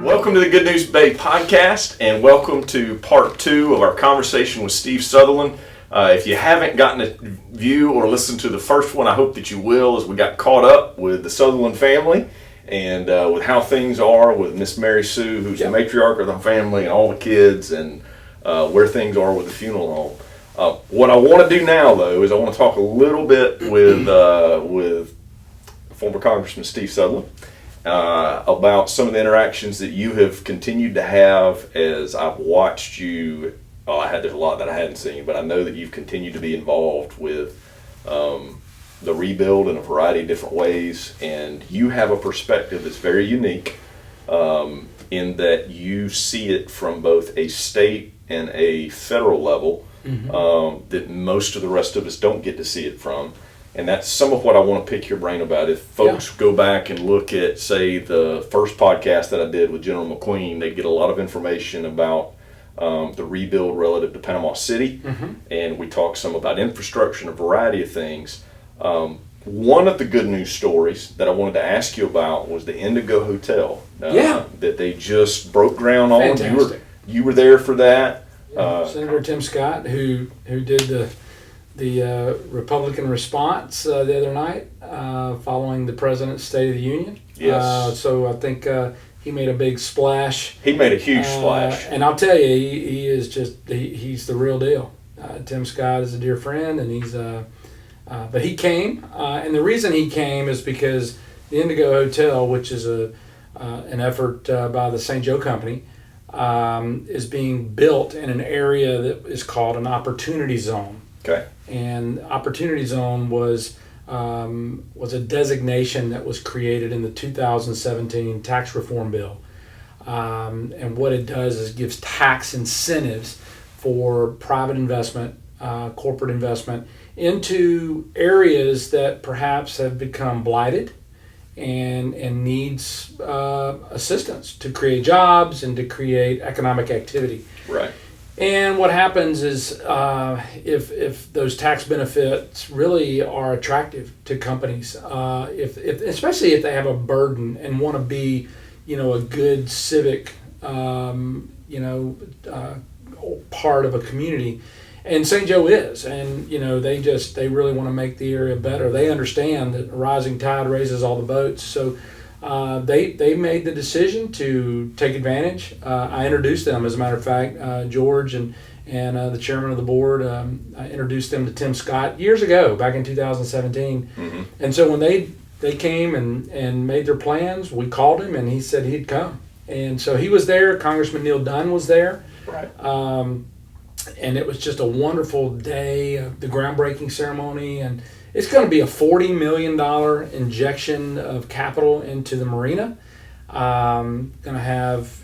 Welcome to the Good News Bay podcast, and welcome to part 2 of our conversation with Steve Southerland. If you haven't gotten a view or listened to the first one, I hope that you will, as we got caught up with the Southerland family and with how things are with Miss Mary Sue, who's the matriarch of the family, and all the kids, and where things are with the funeral home. What I want to do now, though, is I want to talk a little bit with former Congressman Steve Southerland about some of the interactions that you have continued to have as I've watched you. There's a lot that I hadn't seen, but I know that you've continued to be involved with the rebuild in a variety of different ways, and you have a perspective that's very unique in that you see it from both a state and a federal level that most of the rest of us don't get to see it from. And that's some of what I want to pick your brain about. If folks go back and look at, say, the first podcast that I did with General McQueen, they get a lot of information about the rebuild relative to Panama City. And we talked some about infrastructure and a variety of things. One of the good news stories that I wanted to ask you about was the Indigo Hotel that they just broke ground on. Fantastic. You were there for that. Senator Tim Scott, who did the Republican response the other night following the President's State of the Union. Yes. So I think he made a big splash. He made a huge splash. And I'll tell you, he is he's the real deal. Tim Scott is a dear friend, and but he came, and the reason he came is because the Indigo Hotel, which is an effort by the St. Joe Company, is being built in an area that is called an opportunity zone. Okay. And opportunity zone was a designation that was created in the 2017 tax reform bill. And what it does is gives tax incentives for private investment, corporate investment into areas that perhaps have become blighted and needs assistance to create jobs and to create economic activity. Right. And what happens is if those tax benefits really are attractive to companies, especially if they have a burden and want to be, a good civic, part of a community, and St. Joe is, and they really want to make the area better. They understand that a rising tide raises all the boats, so. They made the decision to take advantage. I introduced them, as a matter of fact, George and the chairman of the board. I introduced them to Tim Scott years ago, back in 2017. And so when they came and made their plans, we called him and he said he'd come. And so he was there. Congressman Neil Dunn was there. Right. And it was just a wonderful day, the groundbreaking ceremony, and it's going to be a $40 million injection of capital into the marina. Going to have,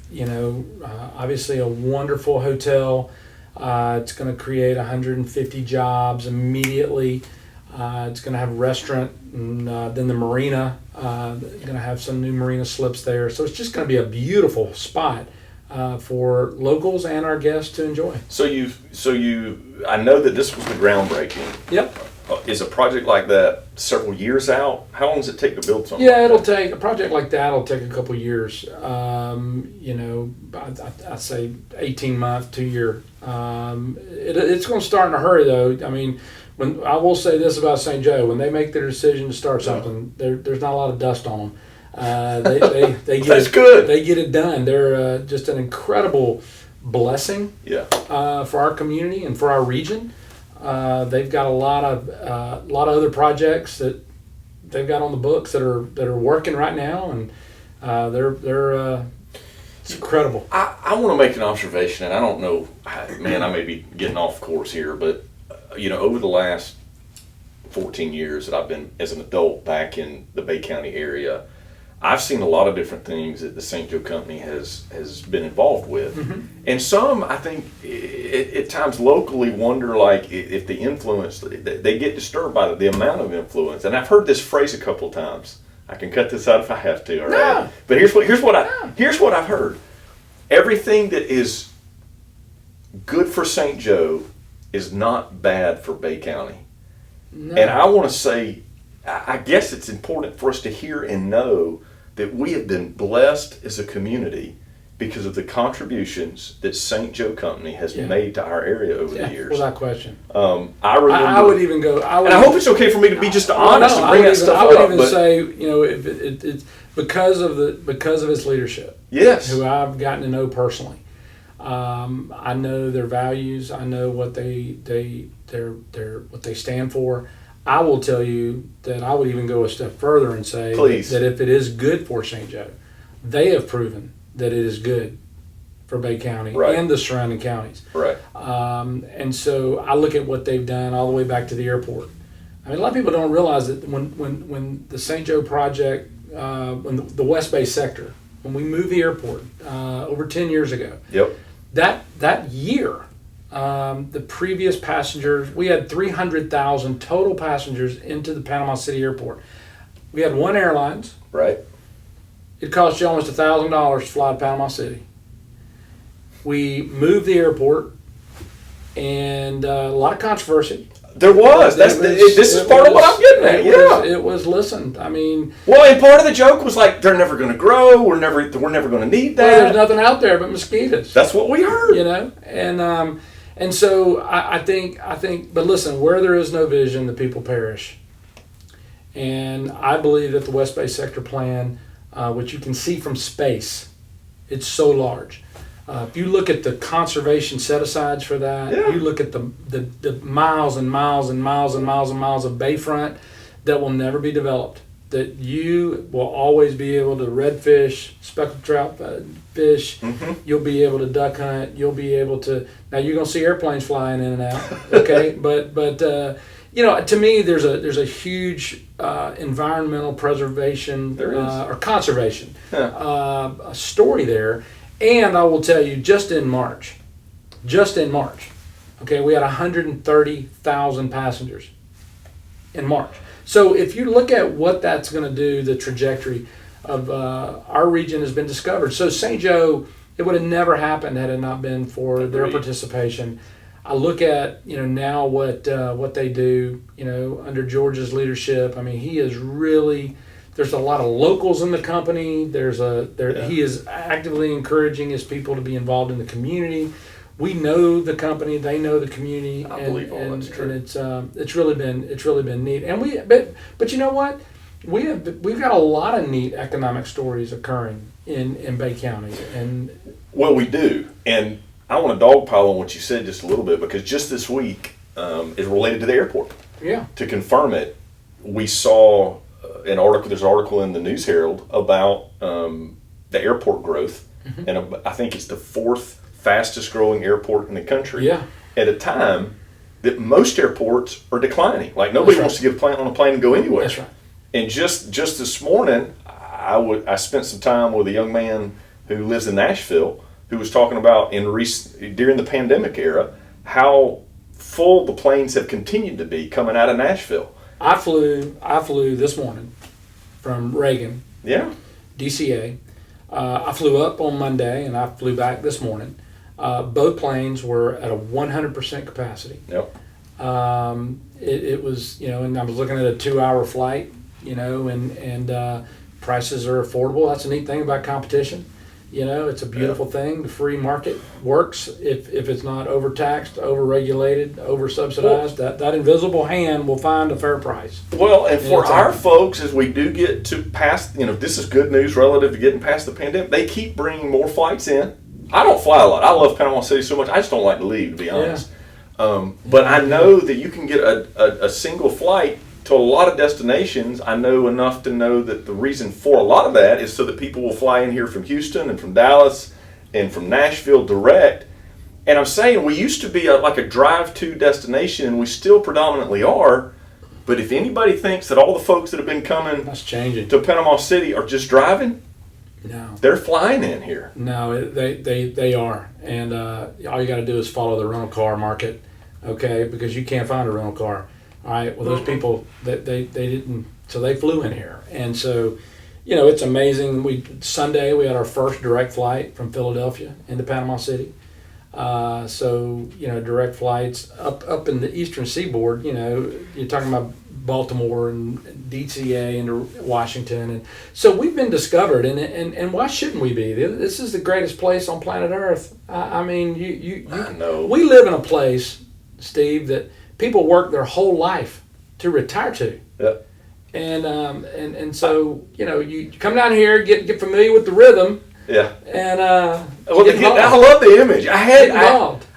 obviously a wonderful hotel. It's going to create 150 jobs immediately. It's going to have a restaurant, and then the marina. Going to have some new marina slips there. So it's just going to be a beautiful spot for locals and our guests to enjoy. So I know that this was the groundbreaking. Yep. Is a project like that several years out? How long does it take to build something? Yeah, it'll take a project like that. It'll take a couple years. I'd say 18 months, 2 year. It's going to start in a hurry, though. I mean, when I will say this about St. Joe, when they make their decision to start something, there's not a lot of dust on them. They get That's good. They get it done. They're just an incredible blessing. For our community and for our region. They've got a lot of other projects that they've got on the books that are working right now, and it's incredible. I want to make an observation, and I don't know, man, I may be getting off course here, but over the last 14 years that I've been as an adult back in the Bay County area, I've seen a lot of different things that the St. Joe Company has been involved with. And some, I think, at times locally wonder, like, if the influence, they get disturbed by the amount of influence. And I've heard this phrase a couple of times. I can cut this out if I have to, all right? No. But here's what I've heard. Everything that is good for St. Joe is not bad for Bay County. No. And I want to say, I guess it's important for us to hear and know that we have been blessed as a community because of the contributions that St. Joe Company has Yeah. made to our area over the years. Without question. I remember, I would even go. and I hope it's okay for me to be just honest and bring that stuff I would up. even But say, if it's because of his leadership, yes, who I've gotten to know personally. I know their values. I know what they stand for. I will tell you that I would even go a step further and say Please. that if it is good for St. Joe, they have proven that it is good for Bay County Right. and the surrounding counties. right. And so I look at what they've done all the way back to the airport. I mean, a lot of people don't realize that when the St. Joe project, when the West Bay sector, when we moved the airport over 10 years ago, Yep. that year, the previous passengers, we had 300,000 total passengers into the Panama City airport. We had one airlines. Right. It cost you almost $1,000 to fly to Panama City. We moved the airport, and a lot of controversy. There was. This is part of what I'm getting at. Yeah. It was. Listen, I mean, Well, and part of the joke was like, they're never going to grow. We're never going to need that. well, there's nothing out there but mosquitoes. That's what we heard. And so I think. But listen, where there is no vision, the people perish. And I believe that the West Bay Sector Plan, which you can see from space, it's so large. If you look at the conservation set-asides for that, Yeah. you look at the miles and miles and miles and miles and miles of bayfront that will never be developed, that you will always be able to redfish, speckled trout fish, you'll be able to duck hunt, you'll be able to, now you're going to see airplanes flying in and out, okay, but to me there's a huge environmental preservation or conservation story there. And I will tell you, just in March, okay, we had 130,000 passengers in March. So if you look at what that's going to do, the trajectory of our region has been discovered. So St. Joe, it would have never happened had it not been for their participation. I look at now what they do under George's leadership. I mean, he is really. There's a lot of locals in the company. He is actively encouraging his people to be involved in the community. We know the company; they know the community. I believe all that's true. And it's really been neat. And but you know what? We've got a lot of neat economic stories occurring in Bay County. And Well, we do, and I want to dogpile on what you said just a little bit because just this week is related to the airport. yeah, To confirm it, we saw an article. There's an article in the News Herald about the airport growth, and I think it's the fourth fastest growing airport in the country. Yeah. At a time that most airports are declining. Like nobody wants to get on a plane and go anywhere. that's right. And just this morning, I spent some time with a young man who lives in Nashville who was talking about during the pandemic era how full the planes have continued to be coming out of Nashville. I flew this morning from Reagan, Yeah. DCA. I flew up on Monday and I flew back this morning. Both planes were at a 100% capacity. Yep. It was, and I was looking at a 2-hour flight, and prices are affordable. That's a neat thing about competition. It's a beautiful thing. The free market works if it's not overtaxed, overregulated, oversubsidized. That invisible hand will find a fair price. Well, and for our folks, as we do get to past, this is good news relative to getting past the pandemic. They keep bringing more flights in. I don't fly a lot. I love Panama City so much. I just don't like to leave, to be honest. But I know that you can get a single flight to a lot of destinations. I know enough to know that the reason for a lot of that is so that people will fly in here from Houston and from Dallas and from Nashville direct. And I'm saying we used to be like a drive-to destination, and we still predominantly are. But if anybody thinks that all the folks that have been coming That's changing. to Panama City are just driving, No. they're flying in here. No, they are. And all you got to do is follow the rental car market, okay? Because you can't find a rental car. All right, well, those people, they didn't, so they flew in here. And so, it's amazing. Sunday, we had our first direct flight from Philadelphia into Panama City. So, direct flights up in the eastern seaboard, you're talking about Baltimore and DCA into Washington, and so we've been discovered. And why shouldn't we be? This is the greatest place on planet Earth. I mean, I know. We live in a place, Steve, that people work their whole life to retire to. Yep. And so you come down here, get familiar with the rhythm. Yeah. And I love the image.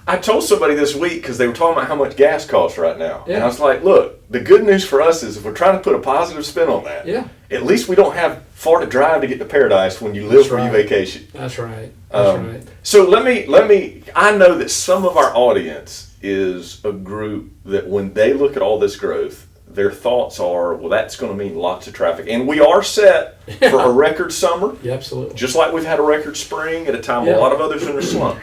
I told somebody this week because they were talking about how much gas costs right now, and I was like, "Look, the good news for us is if we're trying to put a positive spin on that, at least we don't have far to drive to get to paradise when you live where you vacation." That's right. That's right. So let me. I know that some of our audience is a group that when they look at all this growth, their thoughts are, well, that's going to mean lots of traffic. And we are set for a record summer. Yeah, absolutely. Just like we've had a record spring at a time a lot of others are in a slump.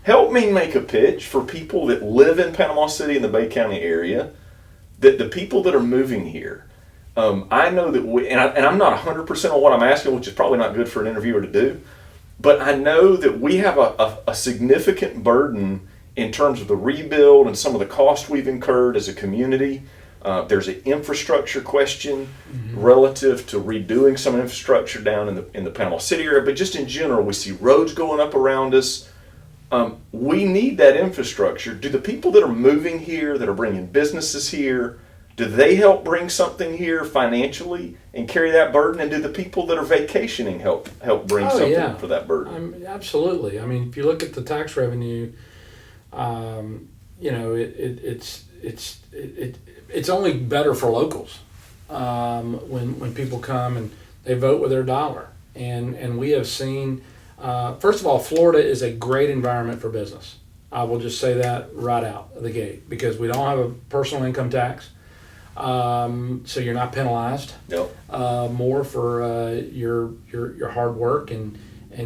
Help me make a pitch for people that live in Panama City and the Bay County area, that the people that are moving here, I know that I'm not 100% on what I'm asking, which is probably not good for an interviewer to do, but I know that we have a significant burden in terms of the rebuild and some of the cost we've incurred as a community. There's an infrastructure question relative to redoing some infrastructure down in the Panama City area, but just in general, we see roads going up around us. We need that infrastructure. Do the people that are moving here, that are bringing businesses here, do they help bring something here financially and carry that burden? And do the people that are vacationing help bring something for that burden? Absolutely. I mean, if you look at the tax revenue, it's only better for locals when people come and they vote with their dollar. And we have seen, first of all, Florida is a great environment for business. I will just say that right out of the gate because we don't have a personal income tax, so you're not penalized more for your hard work and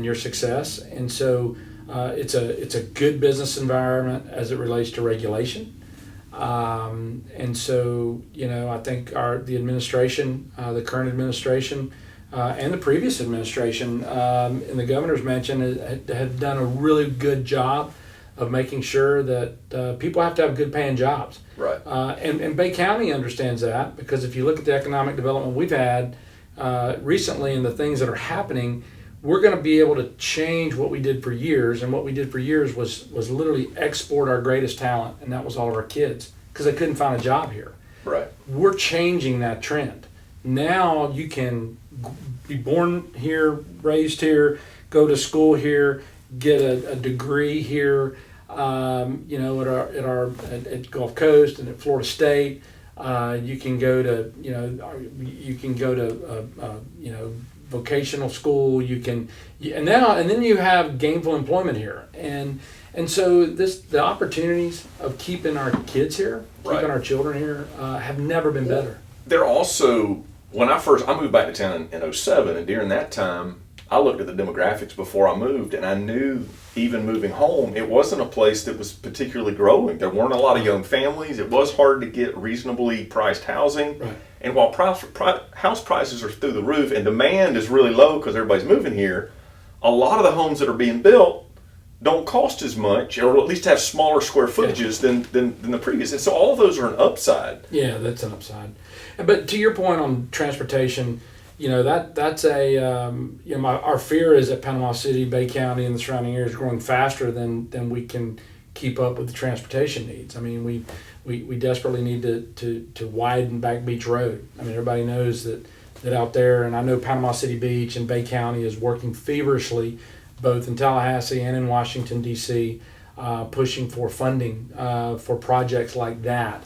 your success. And so it's a good business environment as it relates to regulation. And so, I think the administration, the current administration, and the previous administration, in the governor's mansion had done a really good job of making sure that people have to have good paying jobs. Right. And Bay County understands that because if you look at the economic development we've had recently and the things that are happening, we're going to be able to change what we did for years. And what we did for years was literally export our greatest talent, and that was all of our kids because they couldn't find a job here. Right. We're changing that trend. Now you can be born here, raised here, go to school here, get a degree here, at Gulf Coast and at Florida State. You can go to vocational school. And then you have gainful employment here, and so the opportunities of keeping our kids here, keeping our children here, have never been better. They're also, when I moved back to town in 2007, and during that time, I looked at the demographics before I moved, and I knew even moving home, it wasn't a place that was particularly growing. There weren't a lot of young families. It was hard to get reasonably priced housing. Right. And while house prices are through the roof and demand is really low because everybody's moving here, a lot of the homes that are being built don't cost as much, or at least have smaller square footages than the previous. And so all of those are an upside. Yeah, that's an upside. But to your point on transportation, that's our fear is that Panama City, Bay County, and the surrounding areas are growing faster than we can keep up with the transportation needs. I mean, we desperately need to widen Back Beach Road. I mean, everybody knows that out there, and I know Panama City Beach and Bay County is working feverishly, both in Tallahassee and in Washington, D.C., pushing for funding for projects like that.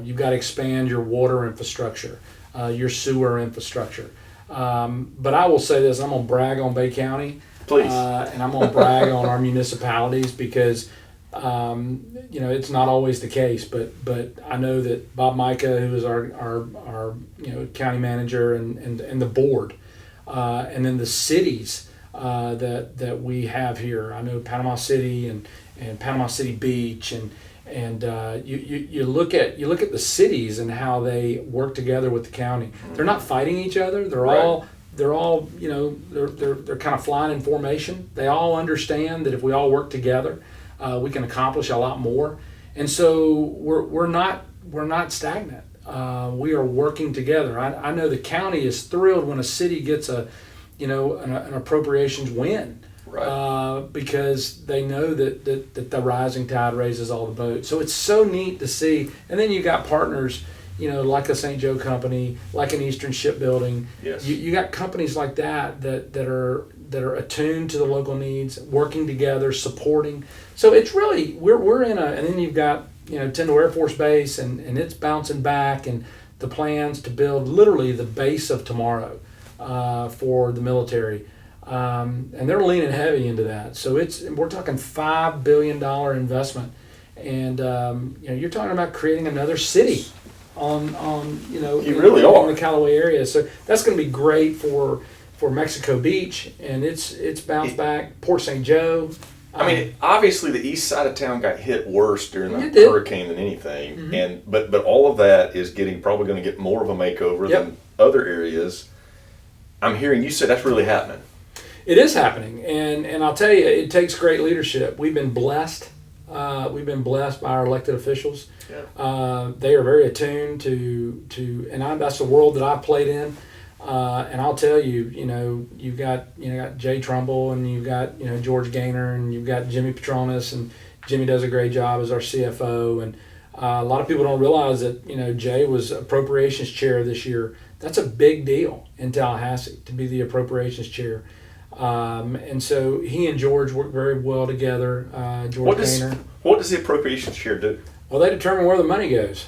You've got to expand your water infrastructure, your sewer infrastructure. But I will say this, I'm going to brag on Bay County. Please. And I'm going to brag on our municipalities because, it's not always the case. But I know that Bob Micah, who is our county manager and the board, and then the cities that we have here. I know Panama City and Panama City Beach and you look at the cities and how they work together with the county. They're not fighting each other. They're all they're kind of flying in formation. They all understand that if we all work together, we can accomplish a lot more. And so we're not stagnant. we are working together. I know the county is thrilled when a city gets an appropriations win. Right. Because they know that the rising tide raises all the boats. So it's so neat to see. And then you got partners, like a St. Joe company, like an Eastern Shipbuilding. Yes. You got companies like that are attuned to the local needs, working together, supporting. So it's really we're in and then you've got Tyndall Air Force Base and it's bouncing back, and the plans to build literally the base of tomorrow for the military. And they're leaning heavy into that. So we're talking $5 billion investment, and you're talking about creating another city on You really are. in the Callaway area. So that's going to be great for Mexico Beach, and it's bounced back. Port St. Joe. I mean, obviously the east side of town got hit worse during the hurricane than anything, Mm-hmm. but all of that is probably going to get more of a makeover than other areas. I'm hearing you say that's really happening. It is happening, and I'll tell you, it takes great leadership. We've been blessed. We've been blessed by our elected officials. Yeah. They are very attuned to and that's the world that I played in. And I'll tell you, you've got Jay Trumbull, and you've got George Gaynor, and you've got Jimmy Petronas, and Jimmy does a great job as our CFO. And a lot of people don't realize that Jay was appropriations chair this year. That's a big deal in Tallahassee to be the appropriations chair. And so he and George work very well together. George Gaynor. What does the appropriations chair do? Well, they determine where the money goes.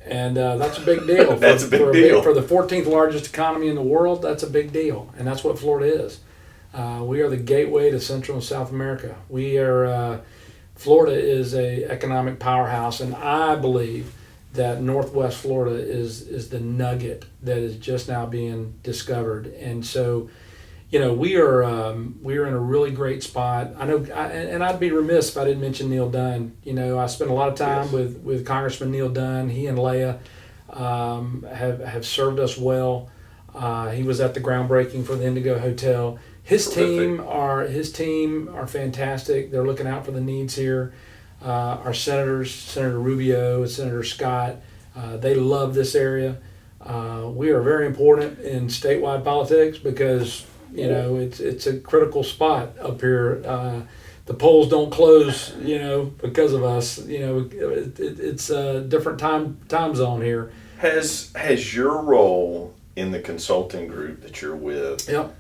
And that's a big deal. That's a big deal. For the 14th largest economy in the world, that's a big deal. And that's what Florida is. We are the gateway to Central and South America. Florida is a economic powerhouse, and I believe that Northwest Florida is the nugget that is just now being discovered. And so, we are in a really great spot. I know, and I'd be remiss if I didn't mention Neil Dunn. I spent a lot of time with Congressman Neil Dunn. He and Leah have served us well. He was at the groundbreaking for the Indigo Hotel. His team are fantastic. They're looking out for the needs here. Our senators, Senator Rubio and Senator Scott, they love this area. We are very important in statewide politics because it's a critical spot up here. The polls don't close, because of us. It's a different time zone here. Has your role in the consulting group that you're with? Yep.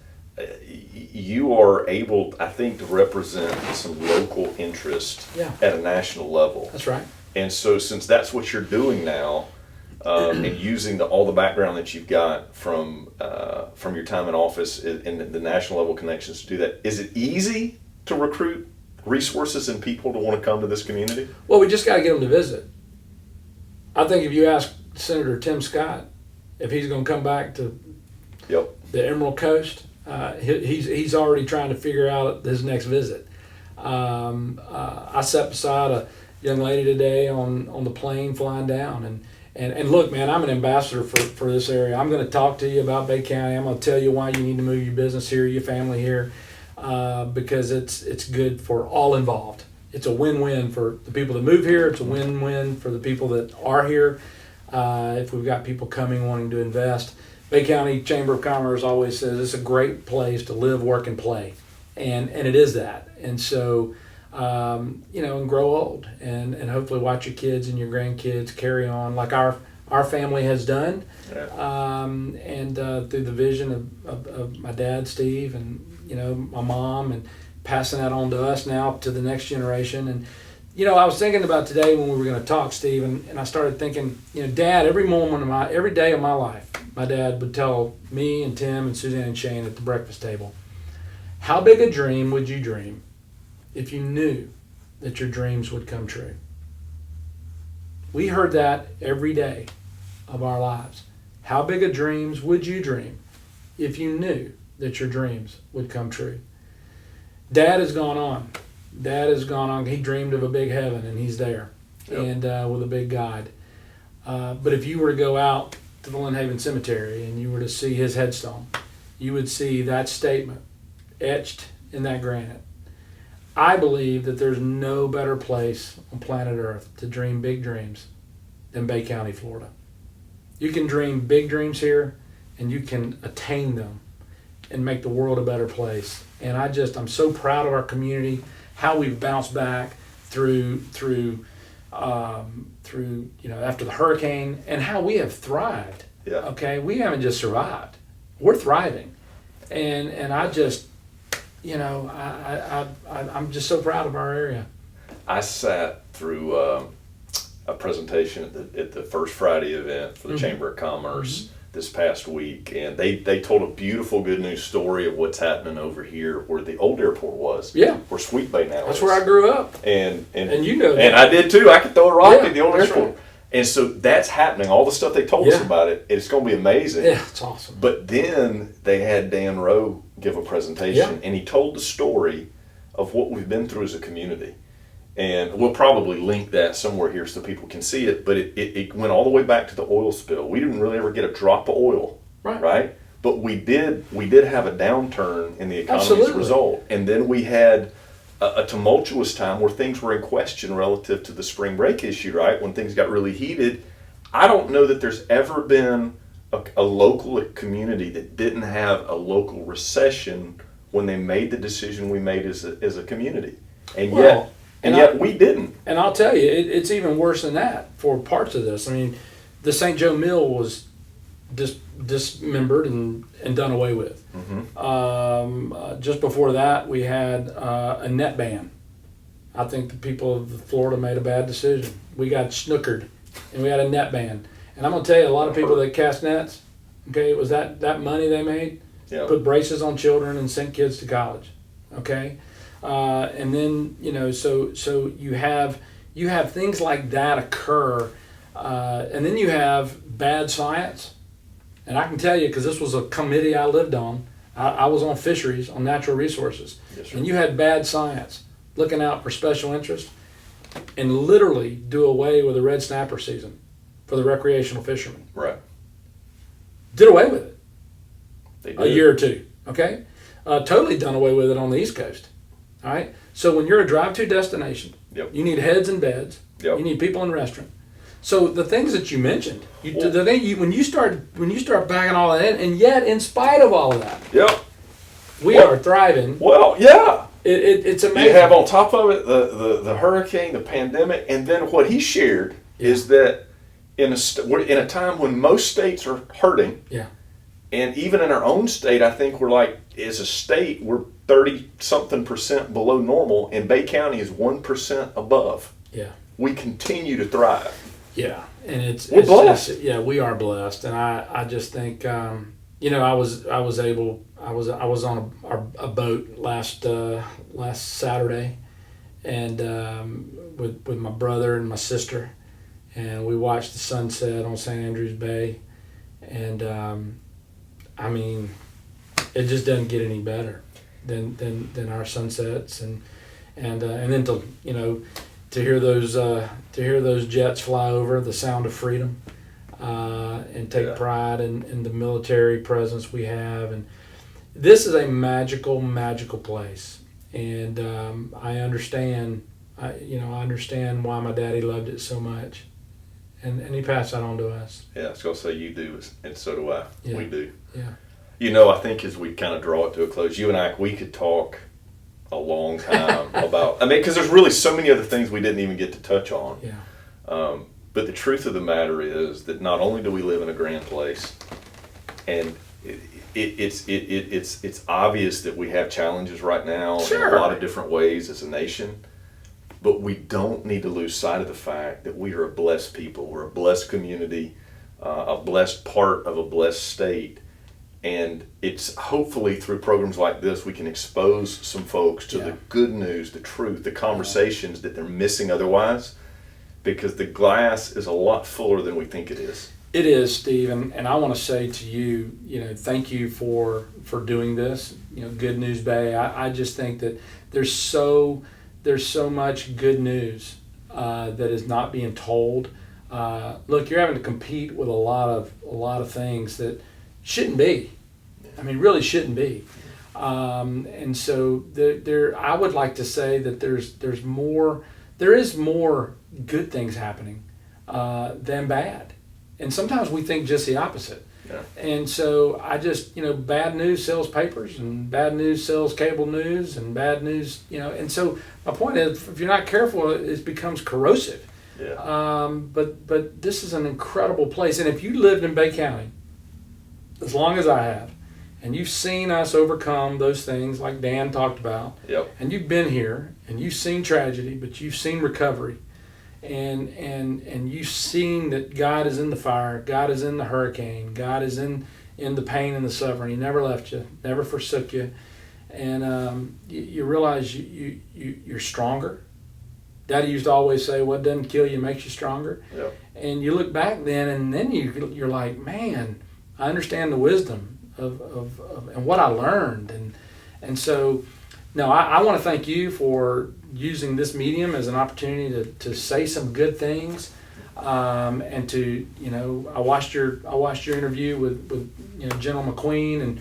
You are able, I think, to represent some local interest at a national level. That's right. And so, since that's what you're doing now, and using all the background that you've got from your time in office and the national level connections to do that, is it easy to recruit resources and people to want to come to this community? Well, we just got to get them to visit. I think if you ask Senator Tim Scott if he's going to come back to the Emerald Coast, he's already trying to figure out his next visit. I sat beside a young lady today on the plane flying down, and look, man, I'm an ambassador for this area. I'm going to talk to you about Bay County. I'm going to tell you why you need to move your business here, your family here, because it's good for all involved. It's a win-win for the people that move here. It's a win-win for the people that are here. If we've got people coming wanting to invest, Bay County Chamber of Commerce always says it's a great place to live, work, and play, and it is that. And so, and grow old, and hopefully watch your kids and your grandkids carry on like our family has done, and through the vision of my dad, Steve, and my mom, and passing that on to us now to the next generation. And I was thinking about today when we were going to talk, Steve, and I started thinking, Dad, every day of my life, my dad would tell me and Tim and Suzanne and Shane at the breakfast table, how big a dream would you dream if you knew that your dreams would come true? We heard that every day of our lives. How big of dreams would you dream if you knew that your dreams would come true? Dad has gone on. He dreamed of a big heaven, and he's there, and with a big God. But if you were to go out to the Lynn Haven Cemetery and you were to see his headstone, you would see that statement etched in that granite. I believe that there's no better place on planet Earth to dream big dreams than Bay County, Florida. You can dream big dreams here, and you can attain them and make the world a better place. And I'm so proud of our community, how we've bounced back through after the hurricane, and how we have thrived. Yeah. Okay, we haven't just survived; we're thriving, and I'm just so proud of our area. I sat through a presentation at the First Friday event for the Chamber of Commerce this past week, and they told a beautiful good news story of what's happening over here where the old airport was. Yeah. Where Sweet Bay now That's is. where I grew up. And you know that. And I did too. I could throw a rock at the old airport. Right. And so that's happening. All the stuff they told us about it, it's going to be amazing. Yeah, it's awesome. But then they had Dan Rowe give a presentation, and he told the story of what we've been through as a community. And we'll probably link that somewhere here so people can see it. But it went all the way back to the oil spill. We didn't really ever get a drop of oil, right? But we did have a downturn in the economy as a result. And then we had a tumultuous time where things were in question relative to the spring break issue, right? When things got really heated. I don't know that there's ever been a local community that didn't have a local recession when they made the decision we made as a community. And yet we didn't. And I'll tell you, it's even worse than that for parts of this. I mean, the St. Joe Mill was dismembered and done away with. Just before that, we had a net ban. I think the people of Florida made a bad decision. We got snookered, and we had a net ban. And I'm going to tell you, a lot of people that cast nets, okay, it was that money they made, put braces on children and sent kids to college, okay? And then, so you have things like that occur, and then you have bad science. And I can tell you, because this was a committee I lived on, I was on fisheries, on natural resources, and you had bad science looking out for special interest and literally do away with the red snapper season for the recreational fishermen. Right. Did away with it. They did. A year or two, okay? Totally done away with it on the East Coast. All right. So when you're a drive-to destination, you need heads and beds. You need people in restaurant. So the things that you mentioned, when you start backing all that in, and yet in spite of all of that, we are thriving. Well, yeah, it's amazing. You have on top of it the hurricane, the pandemic, and then what he shared is that we're in a time when most states are hurting. Yeah. And even in our own state, I think we're like, as a state, we're 30-something% below normal, and Bay County is 1% above. Yeah. We continue to thrive. Yeah, and we're blessed. We are blessed, and I just think I was on a boat last Saturday, and with my brother and my sister, and we watched the sunset on St. Andrews Bay, and I mean, it just doesn't get any better than our sunsets, and then to hear those jets fly over, the sound of freedom, and take pride in the military presence we have, and this is a magical place, and I understand why my daddy loved it so much, and he passed that on to us. Yeah, I was gonna say you do, and so do I. Yeah. We do. Yeah. I think as we kind of draw it to a close, you and I, we could talk a long time about, because there's really so many other things we didn't even get to touch on. Yeah. But the truth of the matter is that not only do we live in a grand place, and it's obvious that we have challenges right now in a lot of different ways as a nation, but we don't need to lose sight of the fact that we are a blessed people. We're a blessed community, a blessed part of a blessed state. And it's hopefully through programs like this, we can expose some folks to the good news, the truth, the conversations that they're missing otherwise, because the glass is a lot fuller than we think it is. It is, Steve, and I want to say to you, thank you for doing this. Good News Bay. I just think that there's so much good news that is not being told. Look, you're having to compete with a lot of things that shouldn't be. I mean, really shouldn't be. And so I would like to say that there is more good things happening than bad. And sometimes we think just the opposite. Yeah. And so I just, bad news sells papers, and bad news sells cable news, and bad news, and so my point is, if you're not careful, it becomes corrosive. Yeah. But this is an incredible place. And if you lived in Bay County, as long as I have, and you've seen us overcome those things like Dan talked about, Yep. and you've been here, and you've seen tragedy, but you've seen recovery, and you've seen that God is in the fire, God is in the hurricane, God is in the pain and the suffering. He never left you, never forsook you, and you realize you're stronger. Daddy used to always say, "What doesn't kill you makes you stronger." Yep. And you look back then, and then you're like, "Man, I understand the wisdom of and what I learned," and so. No, I want to thank you for using this medium as an opportunity to say some good things, and to I watched your interview with General McQueen and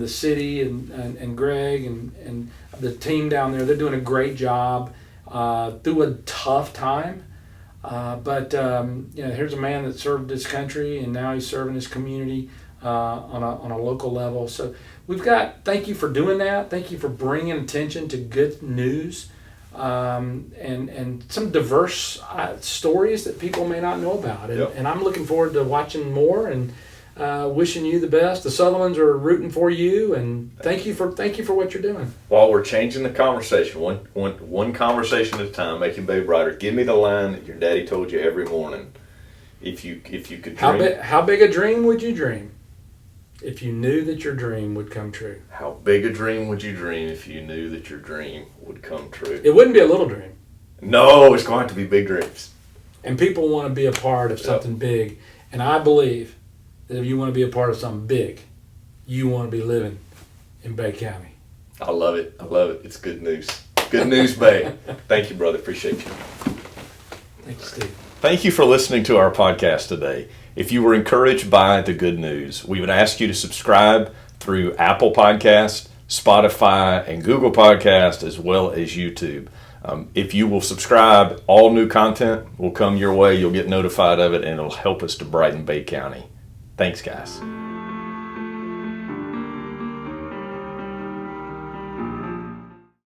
the city and Greg and the team down there. They're doing a great job through a tough time, but here's a man that served this country, and now he's serving his community on a local level. So thank you for doing that. Thank you for bringing attention to good news, and some diverse stories that people may not know about. And I'm looking forward to watching more, and wishing you the best. The Sutherlands are rooting for you, and thank you for what you're doing. While we're changing the conversation, one conversation at a time, making Babe brighter. Give me the line that your daddy told you every morning. If you could dream. How big a dream would you dream if you knew that your dream would come true? How big a dream would you dream if you knew that your dream would come true? It wouldn't be a little dream. No, it's going to be big dreams. And people want to be a part of something big. And I believe that if you want to be a part of something big, you want to be living in Bay County. I love it. It's good news. Good news, Bay. Thank you, brother. Appreciate you. Thank you, Steve. Thank you for listening to our podcast today. If you were encouraged by the good news, we would ask you to subscribe through Apple Podcast, Spotify, and Google Podcast, as well as YouTube. If you will subscribe, all new content will come your way. You'll get notified of it, and it'll help us to brighten Bay County. Thanks, guys.